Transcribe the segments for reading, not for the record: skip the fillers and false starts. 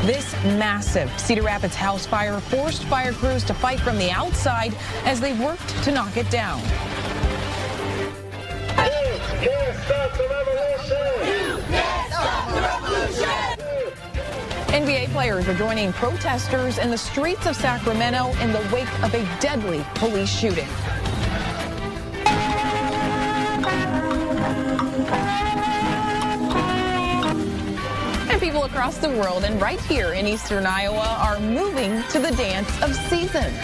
This massive Cedar Rapids house fire forced fire crews to fight from the outside as they worked to knock it down. NBA players are joining protesters in the streets of Sacramento in the wake of a deadly police shooting. And people across the world and right here in eastern Iowa are moving to the dance of seasons.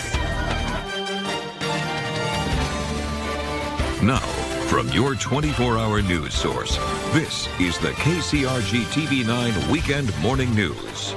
Now, from your 24-hour news source, this is the KCRG-TV9 Weekend Morning News.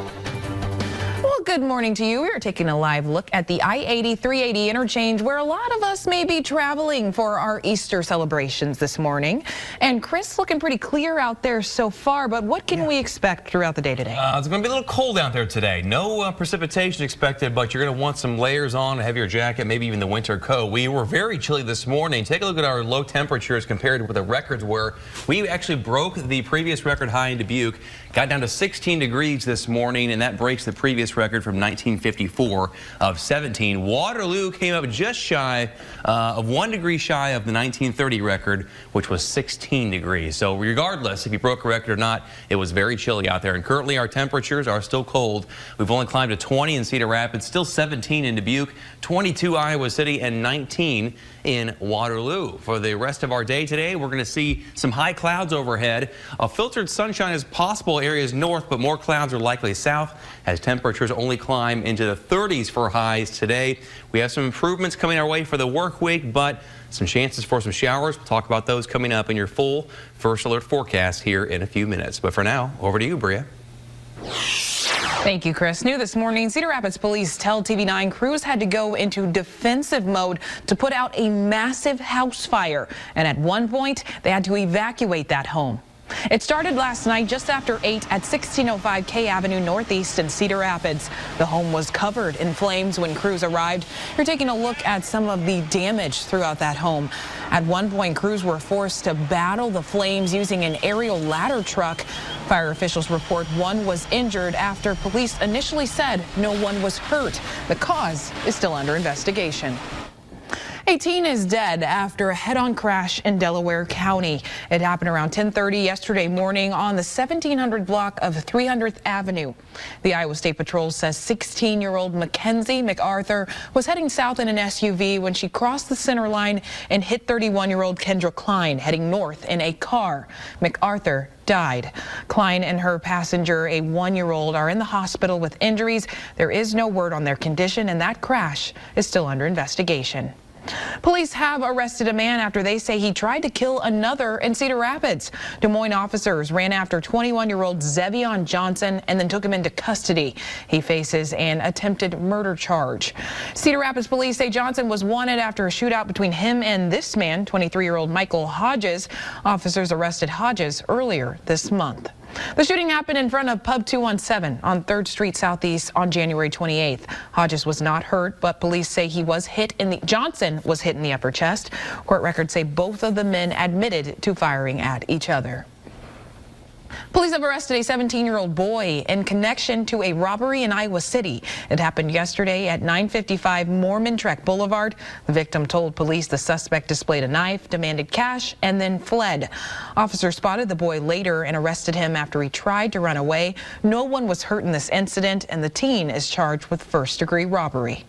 Well, good morning to you. We are taking a live look at the I-80-380 interchange where a lot of us may be traveling for our Easter celebrations this morning. And Chris, looking pretty clear out there so far, but what can we expect throughout the day today? It's going to be a little cold out there today. No precipitation expected, but you're going to want some layers on, a heavier jacket, maybe even the winter coat. We were very chilly this morning. Take a look at our low temperatures compared to what the records were. We actually broke the previous record high in Dubuque, got down to 16 degrees this morning, and that breaks the previous record from 1954 of 17. Waterloo came up just shy of 1 degree shy of the 1930 record, which was 16 degrees. So regardless if you broke a record or not, it was very chilly out there. And currently our temperatures are still cold. We've only climbed to 20 in Cedar Rapids, still 17 in Dubuque, 22 Iowa City, and 19 in Waterloo. For the rest of our day today, we're going to see some high clouds overhead. A filtered sunshine is possible areas north, but more clouds are likely south as temperatures only climb into the 30s for highs today. We have some improvements coming our way for the work week, but some chances for some showers. We'll talk about those coming up in your full first alert forecast here in a few minutes. But for now, over to you, Bria. Thank you, Chris. New this morning, Cedar Rapids police tell TV9 crews had to go into defensive mode to put out a massive house fire. And at one point, they had to evacuate that home. It started last night just after 8 at 1605 K Avenue Northeast in Cedar Rapids. The home was covered in flames when crews arrived. You're taking a look at some of the damage throughout that home. At one point, crews were forced to battle the flames using an aerial ladder truck. Fire officials report one was injured after police initially said no one was hurt. The cause is still under investigation. A teen is dead after a head-on crash in Delaware County. It happened around 10:30 yesterday morning on the 1700 block of 300th Avenue. The Iowa State Patrol says 16-year-old Mackenzie MacArthur was heading south in an SUV when she crossed the center line and hit 31-year-old Kendra Klein heading north in a car. MacArthur died. Klein and her passenger, a 1-year-old, are in the hospital with injuries. There is no word on their condition, and that crash is still under investigation. Police have arrested a man after they say he tried to kill another in Cedar Rapids. Des Moines officers ran after 21-year-old Zevion Johnson and then took him into custody. He faces an attempted murder charge. Cedar Rapids police say Johnson was wanted after a shootout between him and this man, 23-year-old Michael Hodges. Officers arrested Hodges earlier this month. The shooting happened in front of Pub 217 on 3rd Street Southeast on January 28th. Hodges was not hurt, but police say Johnson was hit in the upper chest. Court records say both of the men admitted to firing at each other. Police have arrested a 17-year-old boy in connection to a robbery in Iowa City. It happened yesterday at 955 Mormon Trek Boulevard. The victim told police the suspect displayed a knife, demanded cash, and then fled. Officers spotted the boy later and arrested him after he tried to run away. No one was hurt in this incident, and the teen is charged with first-degree robbery.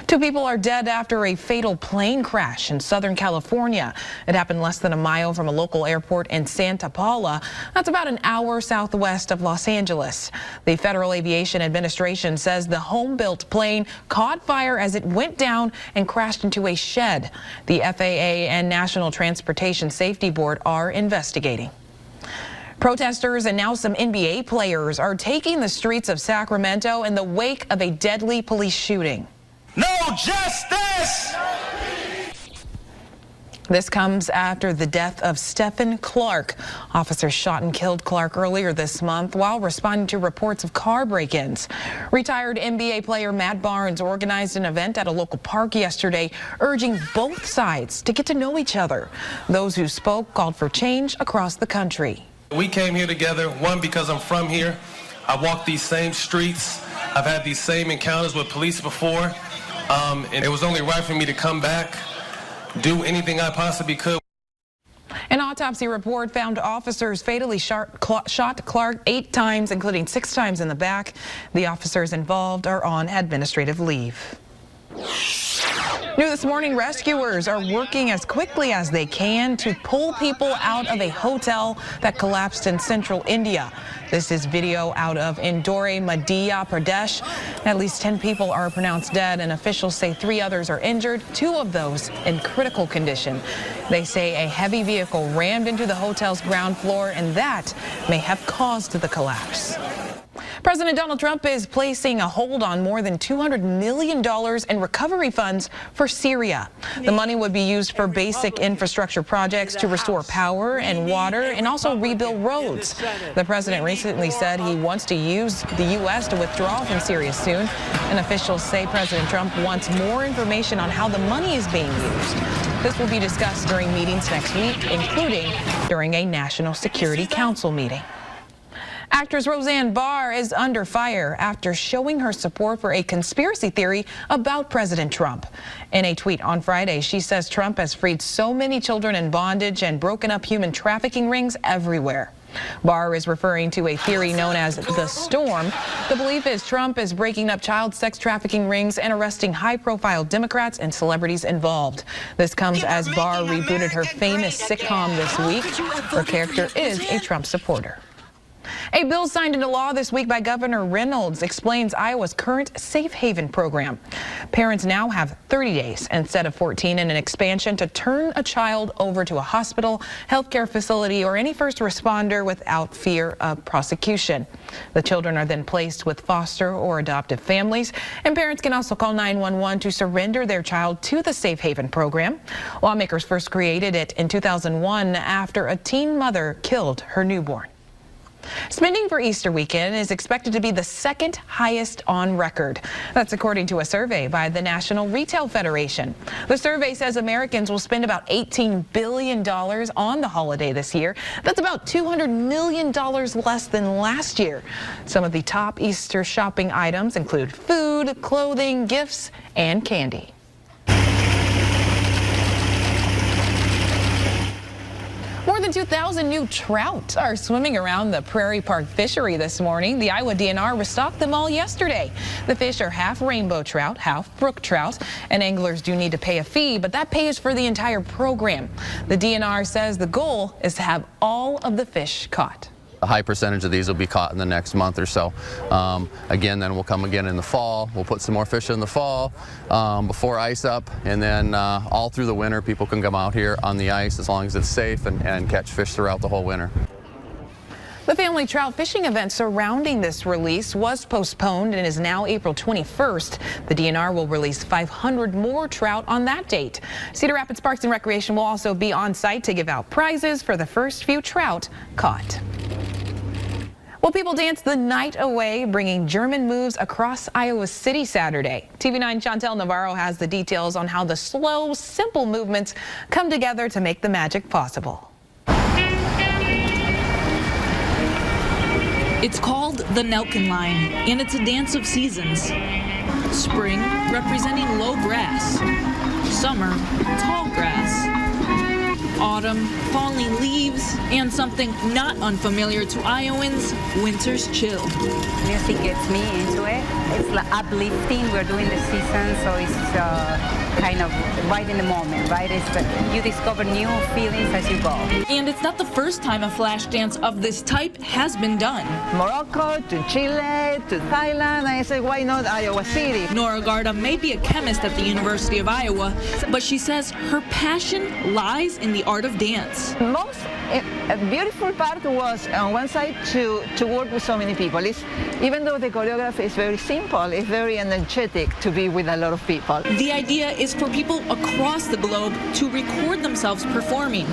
2 people are dead after a fatal plane crash in Southern California. It happened less than a mile from a local airport in Santa Paula. That's about an hour southwest of Los Angeles. The Federal Aviation Administration says the home-built plane caught fire as it went down and crashed into a shed. The FAA and National Transportation Safety Board are investigating. Protesters and now some NBA players are taking the streets of Sacramento in the wake of a deadly police shooting. No justice! This comes after the death of Stephen Clark. Officers shot and killed Clark earlier this month while responding to reports of car break-ins. Retired NBA player Matt Barnes organized an event at a local park yesterday, urging both sides to get to know each other. Those who spoke called for change across the country. We came here together, one, because I'm from here. I walked these same streets. I've had these same encounters with police before. And it was only right for me to come back, do anything I possibly could. An autopsy report found officers fatally shot Clark 8 times, including 6 times in the back. The officers involved are on administrative leave. New this morning, rescuers are working as quickly as they can to pull people out of a hotel that collapsed in central India. This is video out of Indore, Madhya Pradesh. At least 10 people are pronounced dead, and officials say 3 others are injured, 2 of those in critical condition. They say a heavy vehicle rammed into the hotel's ground floor, and that may have caused the collapse. President Donald Trump is placing a hold on more than $200 million in recovery funds for Syria. The money would be used for basic infrastructure projects to restore power and water and also rebuild roads. The president recently said he wants to use the U.S. to withdraw from Syria soon, and officials say President Trump wants more information on how the money is being used. This will be discussed during meetings next week, including during a National Security Council meeting. Actress Roseanne Barr is under fire after showing her support for a conspiracy theory about President Trump. In a tweet on Friday, she says Trump has freed so many children in bondage and broken up human trafficking rings everywhere. Barr is referring to a theory known as the Storm. The belief is Trump is breaking up child sex trafficking rings and arresting high-profile Democrats and celebrities involved. This comes as Barr rebooted her famous sitcom this week. Her character is a Trump supporter. A bill signed into law this week by Governor Reynolds explains Iowa's current safe haven program. Parents now have 30 days instead of 14 in an expansion to turn a child over to a hospital, healthcare facility, or any first responder without fear of prosecution. The children are then placed with foster or adoptive families, and parents can also call 911 to surrender their child to the safe haven program. Lawmakers first created it in 2001 after a teen mother killed her newborn. Spending for Easter weekend is expected to be the 2nd highest on record. That's according to a survey by the National Retail Federation. The survey says Americans will spend about $18 billion on the holiday this year. That's about $200 million less than last year. Some of the top Easter shopping items include food, clothing, gifts, and candy. More than 2,000 new trout are swimming around the Prairie Park fishery this morning. The Iowa DNR restocked them all yesterday. The fish are half rainbow trout, half brook trout, and anglers do need to pay a fee, but that pay is for the entire program. The DNR says the goal is to have all of the fish caught. A high percentage of these will be caught in the next month or so. Again, then we'll come again in the fall. We'll put some more fish in the fall before ice up, and then all through the winter people can come out here on the ice as long as it's safe and catch fish throughout the whole winter. The family trout fishing event surrounding this release was postponed and is now April 21st. The DNR will release 500 more trout on that date. Cedar Rapids Parks and Recreation will also be on site to give out prizes for the first few trout caught. Well, people danced the night away, bringing German moves across Iowa City Saturday. TV9 Chantel Navarro has the details on how the slow, simple movements come together to make the magic possible. It's called the Nelken Line, and it's a dance of seasons. Spring, representing low grass. Summer, tall grass. Autumn, falling leaves, and something not unfamiliar to Iowans, winter's chill. Music gets me into it. It's like uplifting. We're doing the season, so it's kind of right in the moment, right? You discover new feelings as you go. And it's not the first time a flash dance of this type has been done. Morocco to Chile to Thailand. I said, why not Iowa City? Nora Garda may be a chemist at the University of Iowa, but she says her passion lies in the art of dance. Most beautiful part was on one side to work with so many people. Even though the choreography is very simple, it's very energetic to be with a lot of people. The idea is for people across the globe to record themselves performing.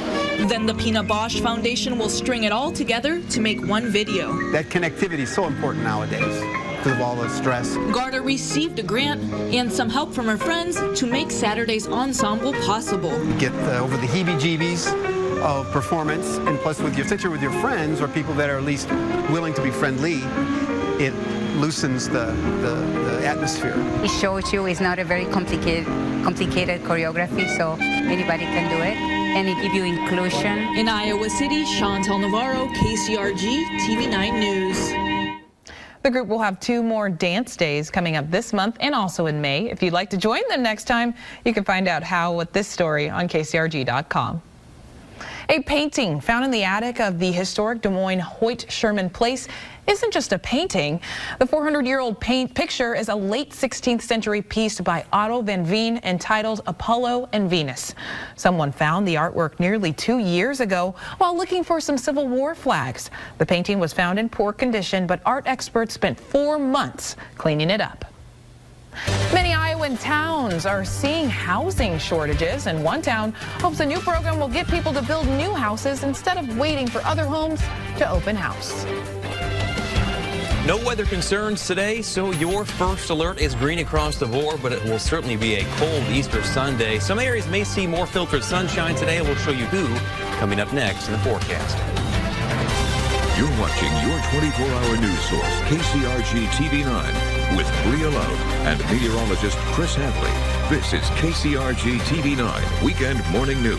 Then the Pina Bosch Foundation will string it all together to make one video. That connectivity is so important nowadays because of all the stress. Garda received a grant and some help from her friends to make Saturday's ensemble possible. Get over the heebie-jeebies of performance, and plus since you're with your friends or people that are at least willing to be friendly, it loosens the atmosphere. It shows you it's not a very complicated choreography, so anybody can do it. And it gives you inclusion. In Iowa City, Chantal Navarro, KCRG-TV9 News. The group will have 2 more dance days coming up this month and also in May. If you'd like to join them next time, you can find out how with this story on KCRG.com. A painting found in the attic of the historic Des Moines Hoyt Sherman Place isn't just a painting. The 400-year-old picture is a late 16th century piece by Otto van Veen entitled Apollo and Venus. Someone found the artwork nearly 2 years ago while looking for some Civil War flags. The painting was found in poor condition, but art experts spent 4 months cleaning it up. Many Iowan towns are seeing housing shortages, and one town hopes a new program will get people to build new houses instead of waiting for other homes to open house. No weather concerns today, so your first alert is green across the board, but it will certainly be a cold Easter Sunday. Some areas may see more filtered sunshine today. We'll show you who coming up next in the forecast. You're watching your 24-hour news source, KCRG-TV9, with Bria Love and meteorologist Chris Hadley. This is KCRG-TV9 Weekend Morning News.